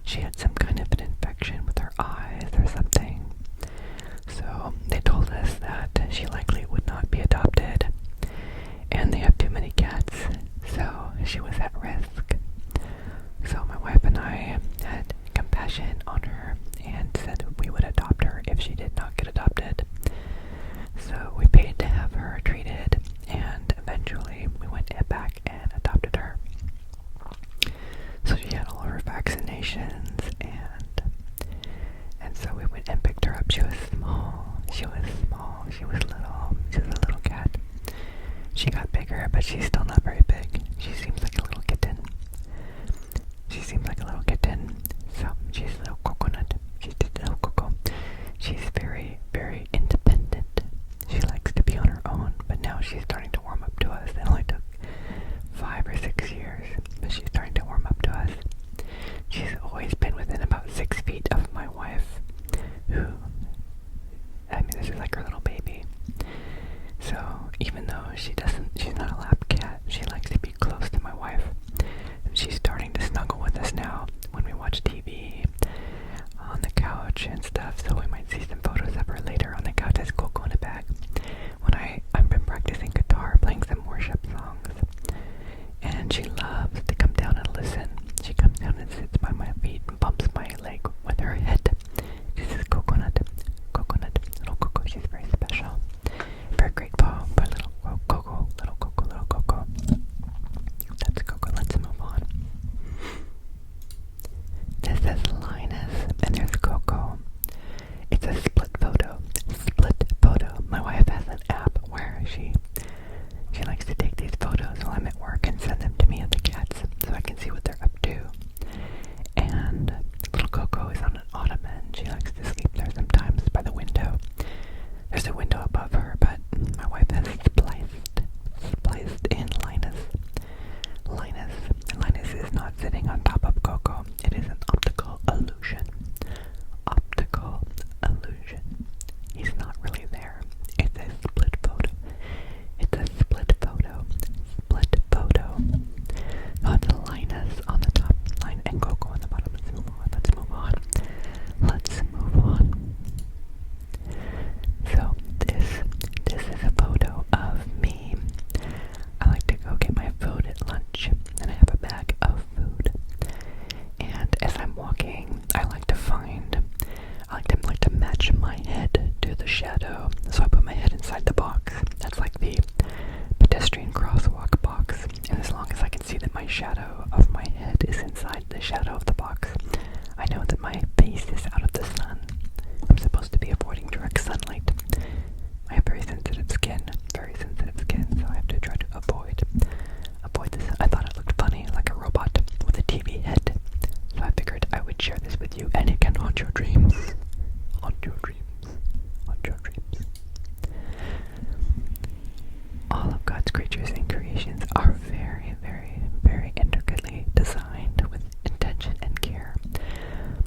she had some kind of an infection with her eyes or something. So they told us that she likely would not be adopted, and they have too many cats, so she was at risk. So my wife and I had compassion on her and said we would adopt her if she did not get adopted. So we paid to have her treated, and eventually we went back and adopted her. So she had all of her vaccinations, and so we went and picked her up. She was small, she was a little cat. She got bigger, but she's still not very big. She seems like a little kitten. So she's a little coconut. She's just a little Coco. She's very, very independent. She likes to be on her own, but now she's starting to warm up to us. It only took 5 or 6 years, but she's starting to warm up to us. She's always been within about 6 feet of my wife, this is like her little baby. So even though she's not a lap cat, she likes to be close to my wife. And she's starting to snuggle with us now when we watch TV on the couch and stuff. So we might see some photos of her later on the couch. There's Coco in the back. When I've been practicing guitar, playing some worship songs, and she loves to come down and listen. She comes down and sits by my feet and bumps my leg with her head. This is coconut, little Coco. She's very special. Very grateful for little Coco. That's Coco. Let's move on. This is Linus, and there's Coco. It's a split photo. My wife has an app where she likes to take these photos while I'm at work and send them to me and the cats so I can see what they're up to. And little Coco is on an ottoman. She likes to sleep there sometimes by the window. There's a window above her, but my wife has spliced in Linus. Linus is not sitting on top of Coco. It is an optical illusion. He's not really there. It's a split photo. Not Linus on the top line and Coco on the bottom. Let's move on. So this is a photo of me. I like to go get my food at lunch, and I have a bag of food. And as I'm walking, I like to match my head to the shadow. So I put my head inside the box. That's like the pedestrian crosswalk box. And as long as I can see that my shadow of my head is inside the shadow of the box, I know that my face is out of the sun. I'm supposed to be avoiding direct sunlight. I have very sensitive skin, so I have to try to avoid the sun. I thought it looked funny, like a robot with a TV head. So I figured I would share this with you, and it can haunt your dreams. All of God's creatures and creations are very, very, very intricately designed with intention and care.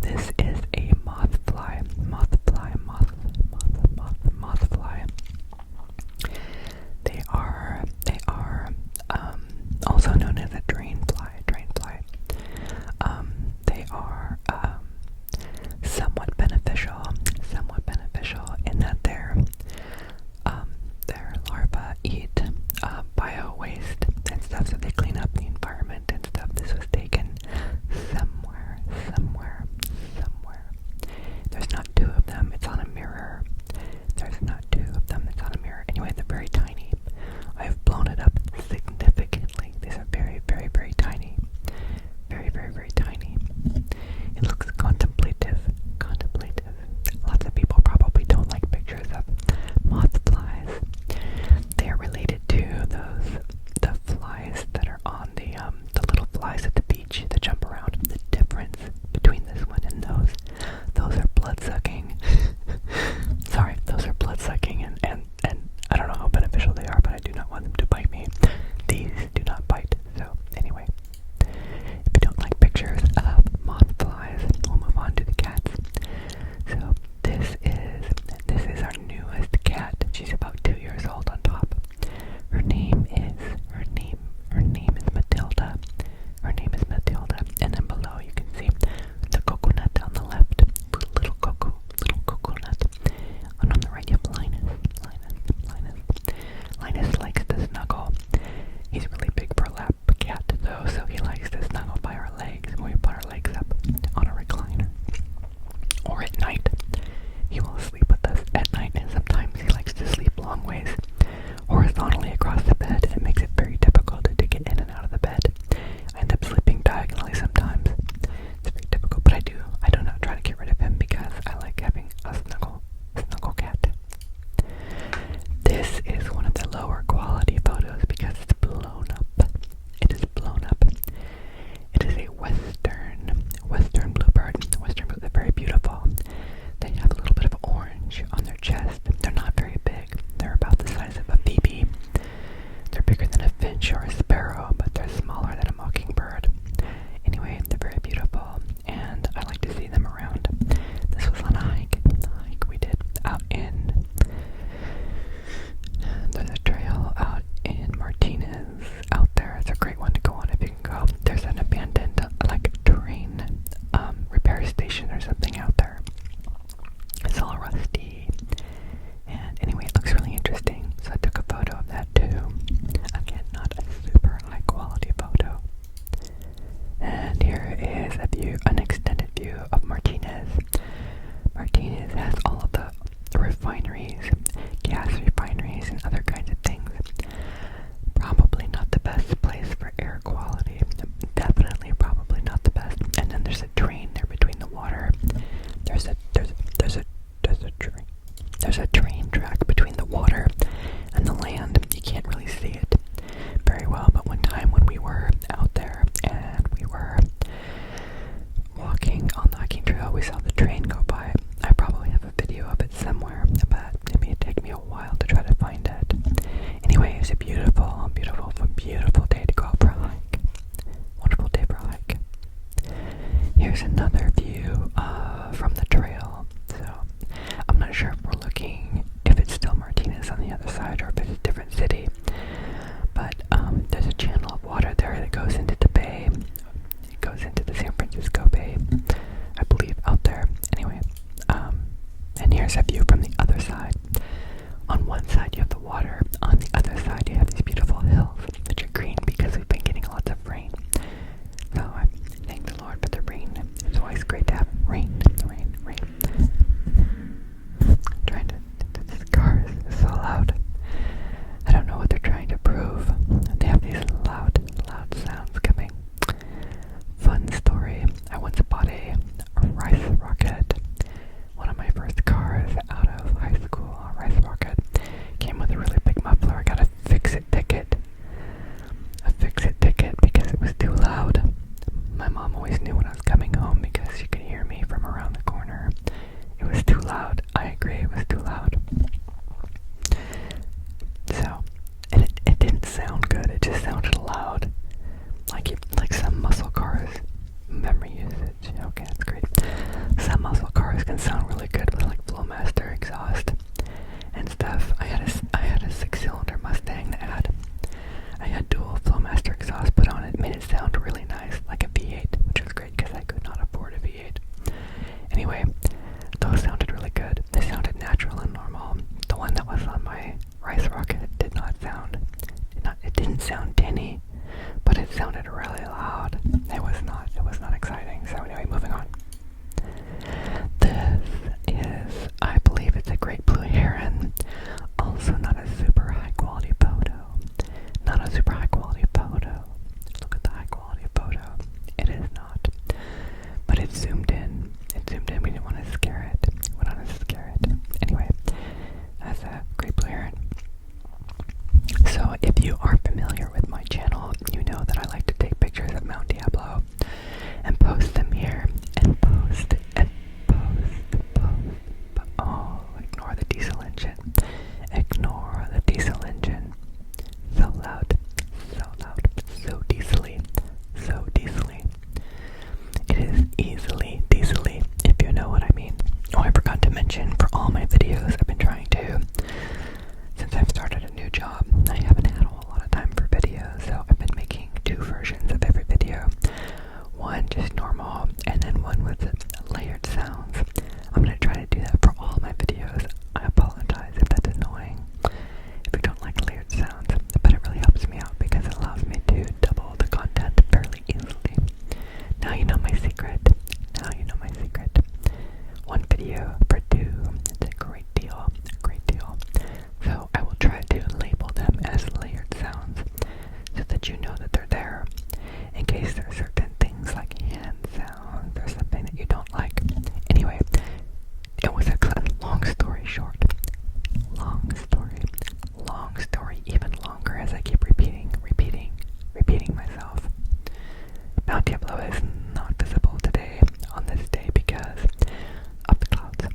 This is a moth fly. They are also known as a drain fly. They are somewhat beneficial in that their larvae eat bio waste and stuff, so they clean up the environment and stuff. This was taken somewhere. There's not 2 of them. It's on a mirror. Anyway, they're very tiny. I have blown it up significantly. These are very, very, very tiny. Very, very, very tiny. It looks contemplative. Lots of people probably don't like pictures of moth flies. They are related to the flies that are on the little flies at the beach that jump around. The difference between this one and those are blood-sucking. Sorry, those are blood-sucking, and I don't know how beneficial they are, but I do not want them to bite me. These do not bite. So anyway, if you don't like pictures an extended view of Martinez. Martinez has all of the refineries, gas refineries, and other kinds of things. Probably not the best place for air quality. Definitely, probably not the best. And then there's a drain there between the water. There's a train track between the water and the land. You can't really see it very well, but one time when we were out there and we were walking on the hiking trail, we saw the train go by. I probably have a video of it somewhere, but it may take me a while to try to find it. Anyway, it's a beautiful, beautiful, beautiful day to go out for a hike. Wonderful day for a hike. Here's another view from the trail. So I'm not sure if we're looking, if it's still Martinez on the other side or if it's a different city. But there's a channel of water there that goes into the bay. It goes into the San Francisco Bay, I believe, out there. Anyway, and here's a view from the other side. On one side you have the water. On the other side you have these beautiful hills, which are green because we've been getting lots of rain. So I thank the Lord for the rain. It's always great to have rain. Trying to, this car is so loud. I don't know what they're trying to prove. They have these loud sounds coming. Fun story. I once bought a rice rocket. One of my first cars out of high school, a rice rocket. Came with a really big muffler. I got a fix-it ticket. Because it was too loud. My mom always knew when I was coming home because she could hear me from around the corner. It was too loud. I agree, it was too loud. So, and it didn't sound good. It just sounded loud. Like some muscle cars. Memory usage. Okay, that's great. Some muscle cars can sound really good with like Flowmaster exhaust and stuff. I had a 6-cylinder Mustang that I had dual Flowmaster exhaust put on it. It made it sound really nice, like a V8, which was great because I could not afford a V8. Anyway, those sounded really good. They sounded natural and normal. The one that was on my rice rocket did not sound. It didn't sound tinny, but it sounded really loud. It was not exciting. So anyway, moving on. This is, I believe it's a great blue heron. Also not a super high quality photo. Not a super high quality photo. Look at the high quality photo. It is not. But it zoomed in. We didn't want to scare it. Anyway, that's a great blue heron. So if you are familiar with my channel, you know that I like to take pictures of Mount Diablo and post them here and post. Oh, ignore the diesel engine. So loud, so diesely. It is easily diesely, if you know what I mean. Oh, I forgot to mention, for all my videos I've been trying to, since I've started a new job, I haven't had a whole lot of time for videos, so I've been making 2 versions of every video. One just normal, and then one with layered sounds. I'm going to try to do that for all my videos. I apologize if that's annoying, if you don't like layered sounds, but it really helps me out because it allows me to double the content fairly easily. Now you know my secret. One video for 2. It's a great deal. So I will try to label them as layered sounds so that you know that they're there in case there are certain things like hand sounds or something that you don't like. Anyway, it was a long story short. Long story, even longer as I keep repeating myself. Mount Diablo is not visible today, on this day, because of the clouds.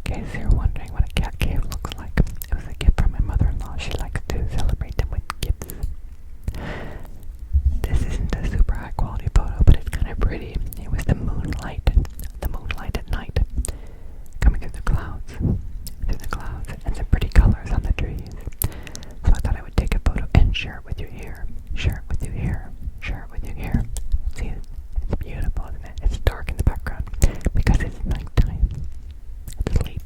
case you're wondering what a cat cave looks like, it was a gift from my mother-in-law. She likes to celebrate them with gifts. This isn't a super high quality photo, but it's kind of pretty. It was the moonlight at night, coming through the clouds, and some pretty colors on the trees. So I thought I would take a photo and share it with you here. Share it with you here. Share it with you here. See, it's beautiful, isn't it? It's dark in the background because it's nighttime. It's late.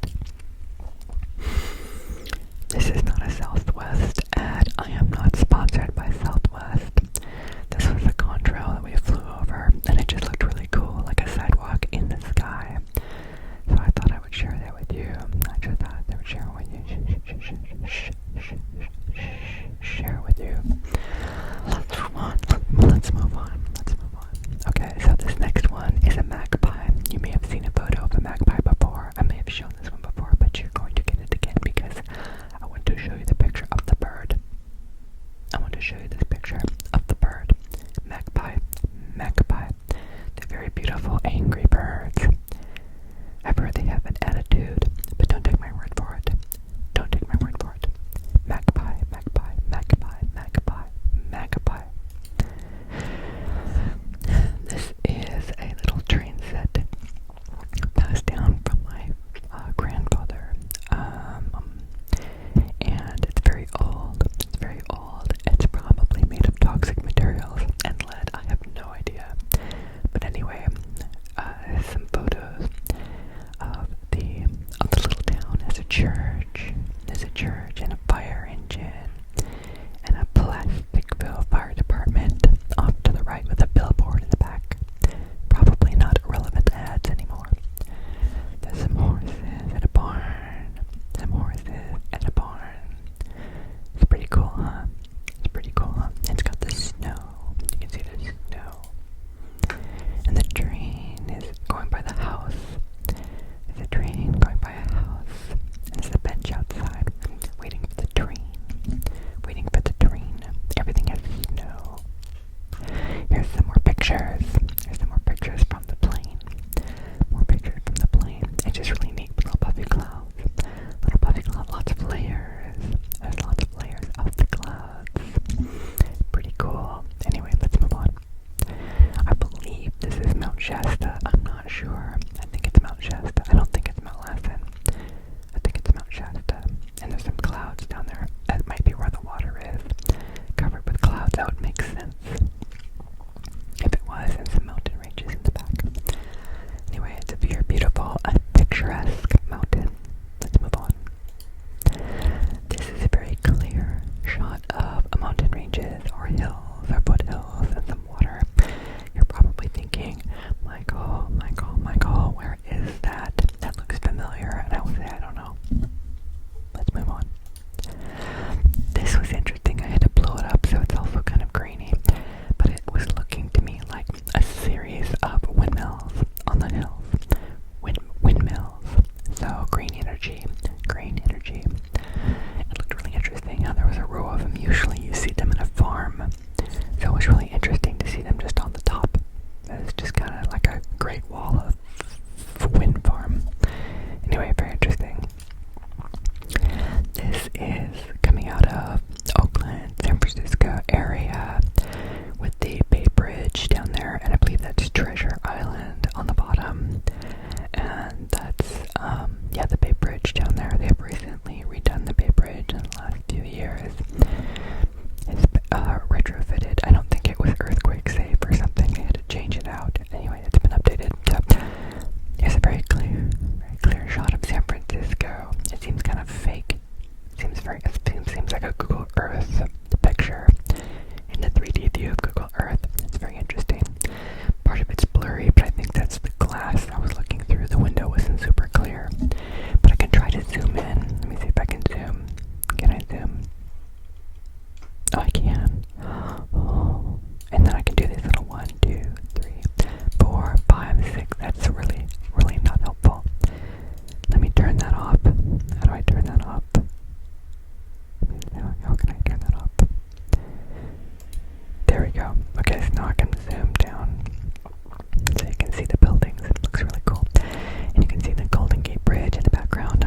This is not a Southwest ad. I am not sponsored by Southwest. This was a contrail that we flew over, and it just looked really cool, like a sidewalk in the sky. So I thought I would share that with you. I just thought I would share it with you. Share it with you. Let's move on. Let's move on. Okay, so this next one is a magpie. You may have seen a photo of a magpie before. I may have shown this one before, but you're going to get it again because I want to show you the picture of the bird. I want to show you this picture of the bird. Magpie. They're very beautiful, angry birds. I've heard they have an attitude, but don't take my word for it. Don't take my word for it. Magpie. This is a little train set passed down from my grandfather. And it's very old. It's probably made of toxic materials and lead. I have no idea. But anyway, some photos of the little town. There's a church and a fire engine and a Plasticville Fire Department off to the right with a billboard in the back. Probably not relevant ads anymore. There's some horses and a barn. It's pretty cool, huh? It's got the snow. You can see the snow. And the train is going by the house. There's a train going by a house. And there's a bench outside waiting for the train. Everything has snow. Here's some more pictures. From the plane. It's just really neat. Little puffy clouds. Lots of layers. There's lots of layers of the clouds. Pretty cool. Anyway, let's move on. I believe this is Mount Shasta. I'm not sure. I think it's Mount Shasta. I don't think it's Mount Lassen. I think it's Mount Shasta. And there's some clouds down there. That might be where the water is. Covered with clouds. That would make sense. If it was, and some mountain ranges in the back. Anyway, it's a very beautiful and picturesque mountain. Let's move on. This is a very clear shot of mountain ranges or hills or foothills and some water. You're probably thinking, Michael, where is that? That looks familiar. And I would say, I don't know. Let's move on. This was interesting. I had to blow it up so it's also kind of grainy. But it was looking to me like a series of windmills on the hills. Windmills. So green energy. It looked really interesting how there was a row of them. Usually you see them in a farm. So it was really interesting to see them just on the top. It's just kind of like a great wall of wind farm. Anyway, very interesting. This is coming out of Oakland, San Francisco area with the Bay Bridge down there, and I believe that's Treasure Island on the bottom. And that's, the Bay Bridge down there. They've recently redone the Bay Bridge in the last few years. It's retrofitted. I don't think it was earthquake safe or something. They had to change it out. Anyway, it's been updated. So here's a very clear shot of San Francisco. It seems kind of fake. It seems like a Google Earth picture in the 3D view of Google Earth. It's very interesting. Part of it's blurry, but I think that's the glass I was looking through. The window wasn't super clear. But I can try to zoom in. Let me see if I can zoom. Can I zoom? Oh, I can. Oh. And then I can do this little 1, 2, 3, 4, 5, 6. That's really not helpful. Let me turn that off. How do I turn that off? How can I turn that off? There we go. Okay, so now I can zoom down so you can see the buildings. It looks really cool. And you can see the Golden Gate Bridge in the background.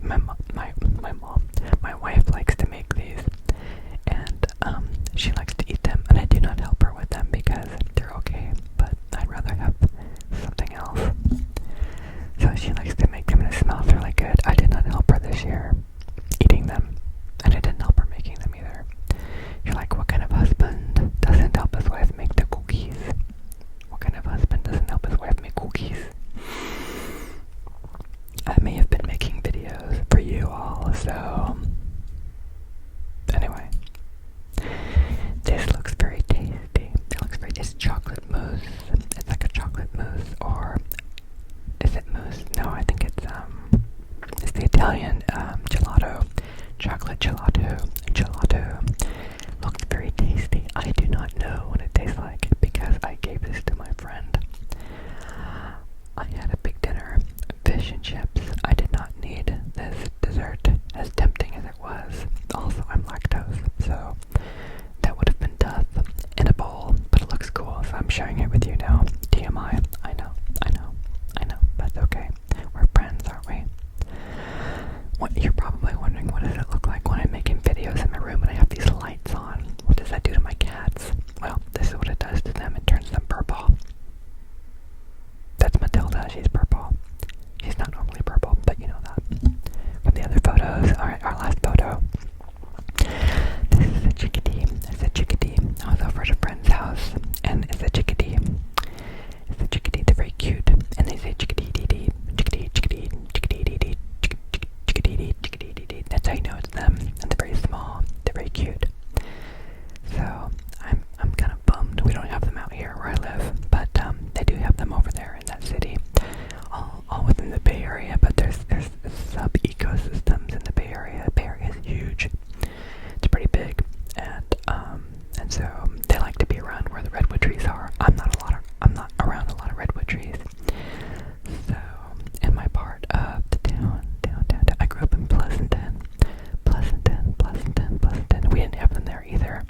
my wife likes to make these, and she likes to eat them, and I do not help her with them because they're okay, but I'd rather have something else. So she likes to make them, and it smells really good. I did not help her this year eating them, and I didn't help her making them either. You're like, what kind of husband doesn't help his wife make the cookies? What kind of husband doesn't help his wife make cookies? I may have been making videos for you all, so anyway, this looks very tasty. It looks very, it's chocolate mousse. It's like a chocolate mousse, or is it mousse? No, I think it's the Italian gelato, chocolate gelato. Looks very tasty. I do not know what it tastes like because I gave this to my friend. I had a big dinner, fish and chips. I did not need this dessert, as tempting as it was. Also, I'm lactose, so that would have been tough in a bowl, but it looks cool, so I'm sharing it with you now. TMI. I know, but it's okay. We're friends, aren't we? You're probably wondering, what does it look like when I'm making videos in my room and I have these lights on? What does that do to my cats? Well, this is what it does to them. It turns them purple. That's Matilda. She's purple. She's not normally purple, but you know that. From the other photos, our last photo. This is a chickadee. It's a chickadee. I was over at a friend's house, and it's a chickadee. It's a chickadee. They're very cute, and they say chickadee dee dee, chickadee, chickadee, chickadee dee dee, chickadee dee, chickadee dee dee. That's how you know it's them. And they're very small. They're very cute. So I'm kind of bummed we don't have them out here where I live, but they do have them over there in that city, all within the Bay Area. But there's sub ecosystems in the Bay Area. The Bay Area is huge. It's pretty big, and so they like to be around where the redwood trees are. I'm not around a lot of redwood trees. So in my part of the town, I grew up in Pleasanton. We didn't have them there either.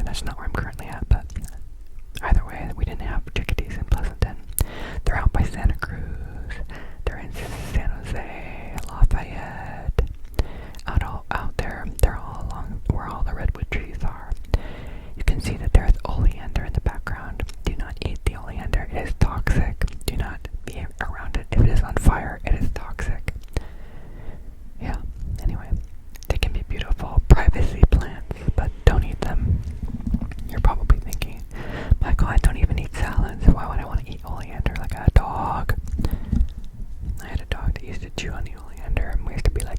That's not where I'm currently at, but either way, we didn't have chickadees in Pleasanton. They're out by Santa Cruz. They're in San Jose, Lafayette. Out there. They're all along where all the redwood trees are. You can see that there's oleander in the background. Do not eat the oleander. It is toxic. Do not be around it. If it is on fire, it is toxic. Yeah, anyway. They can be beautiful privacy plants, but don't eat them. You're probably thinking, Michael, I don't even eat salads. Why would I want to eat oleander like a dog? I had a dog that used to chew on the oleander, and we used to be like,